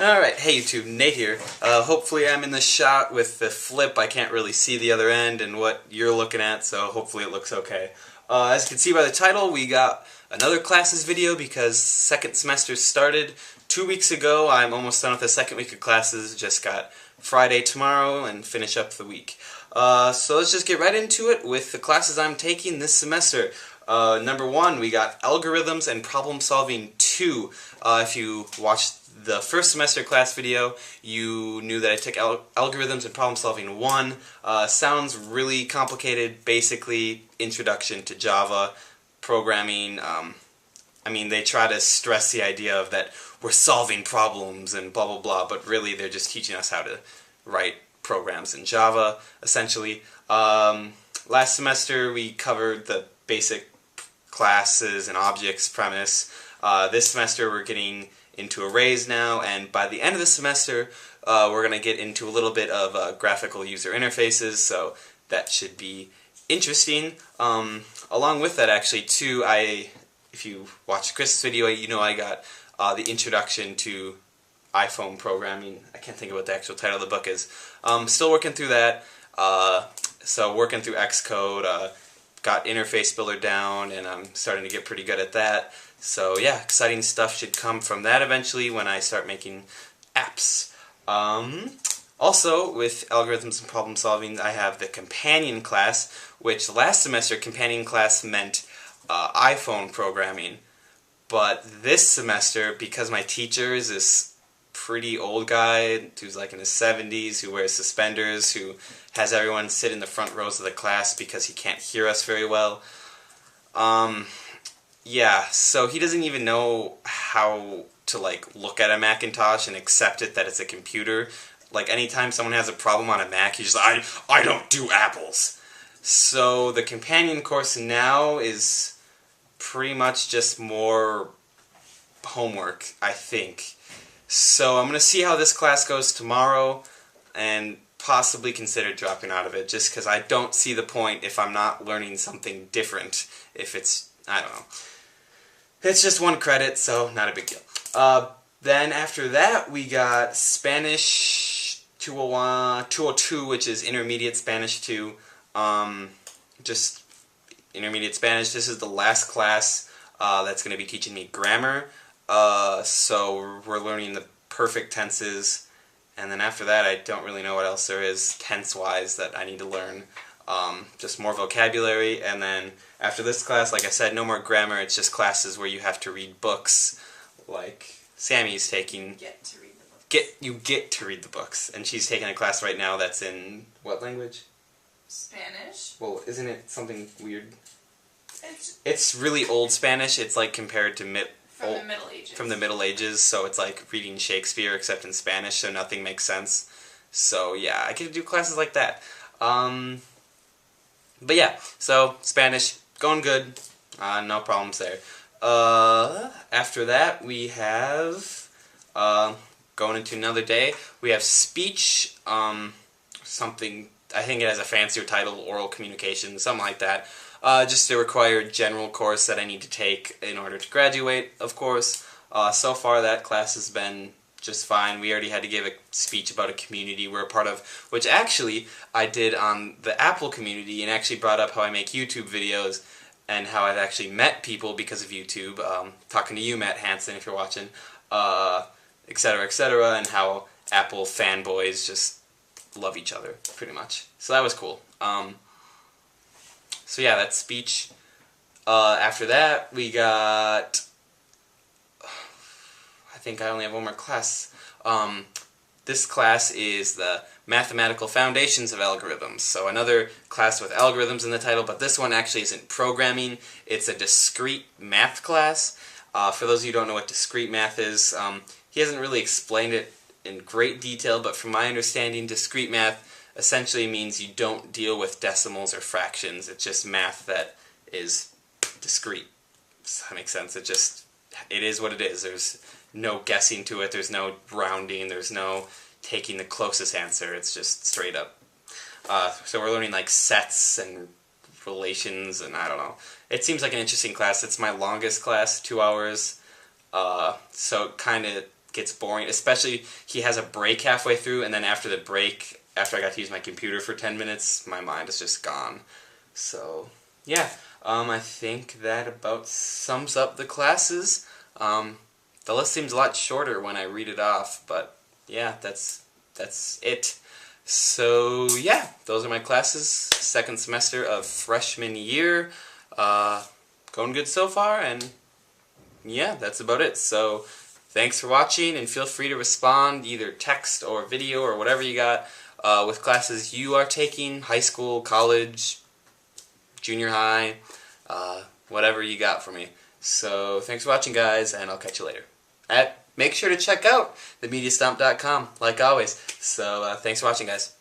Alright, hey YouTube, Nate here. Hopefully I'm in the shot with the flip. I can't really see the other end and what you're looking at, so hopefully it looks okay. As you can see by the title, we got another classes video because second semester started 2 weeks ago. I'm almost done with the second week of classes, just got Friday tomorrow and finish up the week. So let's just get right into it with the classes I'm taking this semester. Number 1, we got Algorithms and Problem Solving 2. If you watched the first semester class video, you knew that I took Algorithms and Problem Solving 1. Sounds really complicated, basically introduction to Java, programming. I mean, they try to stress the idea of that we're solving problems and blah blah blah, but really they're just teaching us how to write programs in Java, essentially. Last semester we covered the basic classes and objects premise. This semester we're getting into arrays now, and by the end of the semester we're going to get into a little bit of graphical user interfaces, so that should be interesting. Along with that, actually, too, if you watched Chris' video, you know I got the introduction to iPhone programming. I can't think of what the actual title of the book is. Still working through that, so working through Xcode, got Interface Builder down, and I'm starting to get pretty good at that. So yeah, exciting stuff should come from that eventually when I start making apps. Also, with Algorithms and Problem Solving, I have the Companion class, which last semester Companion class meant iPhone programming. But this semester, because my teacher is this pretty old guy who's like in his 70s, who wears suspenders, who has everyone sit in the front rows of the class because he can't hear us very well. Yeah, so he doesn't even know how to look at a Macintosh and accept it that it's a computer. Like anytime someone has a problem on a Mac, he's just like, I don't do apples. So the Companion course now is pretty much just more homework, I think. So I'm going to see how this class goes tomorrow and possibly consider dropping out of it, just because I don't see the point if I'm not learning something different. If it's, I don't know. It's just one credit, so not a big deal. Then after that, we got Spanish 201, 202, which is Intermediate Spanish 2. Just Intermediate Spanish. This is the last class that's going to be teaching me grammar. So we're learning the perfect tenses. And then after that, I don't really know what else there is tense-wise that I need to learn. Just more vocabulary, and then after this class, like I said, no more grammar. It's just classes where you have to read books, like Sammy's taking. Get to read the books. You get to read the books, and she's taking a class right now that's in what language? Spanish. Well, isn't it something weird? It's really old Spanish. It's like compared to from the Middle Ages. From the Middle Ages, so it's like reading Shakespeare except in Spanish, so nothing makes sense. So yeah, I could do classes like that. But yeah, so Spanish, going good, no problems there. After that, we have, going into another day, we have speech, something, I think it has a fancier title, oral communication, something like that. Just a required general course that I need to take in order to graduate, of course. So far that class has been just fine. We already had to give a speech about a community we're a part of, which actually I did on the Apple community, and actually brought up how I make YouTube videos and how I've actually met people because of YouTube, talking to you, Matt Hansen, if you're watching, etc., etc., and how Apple fanboys just love each other, pretty much. So that was cool. So yeah, that's speech. After that, we got, I think I only have one more class. This class is the Mathematical Foundations of Algorithms. So another class with algorithms in the title, but this one actually isn't programming. It's a discrete math class. For those of you who don't know what discrete math is, he hasn't really explained it in great detail, but from my understanding, discrete math essentially means you don't deal with decimals or fractions. It's just math that is discrete. Does that make sense? It is what it is. There's no guessing to it, there's no rounding, there's no taking the closest answer, it's just straight up. So we're learning like sets and relations, and I don't know. It seems like an interesting class. It's my longest class, 2 hours, so it kind of gets boring. Especially he has a break halfway through, and then after the break, after I got to use my computer for 10 minutes, my mind is just gone. So yeah, I think that about sums up the classes. The list seems a lot shorter when I read it off, but yeah, that's it. So yeah, those are my classes. Second semester of freshman year. Going good so far, and yeah, that's about it. So thanks for watching, and feel free to respond, either text or video or whatever you got, with classes you are taking, high school, college, junior high, whatever you got for me. So thanks for watching, guys, and I'll catch you later. Make sure to check out themediastomp.com, like always. So thanks for watching, guys.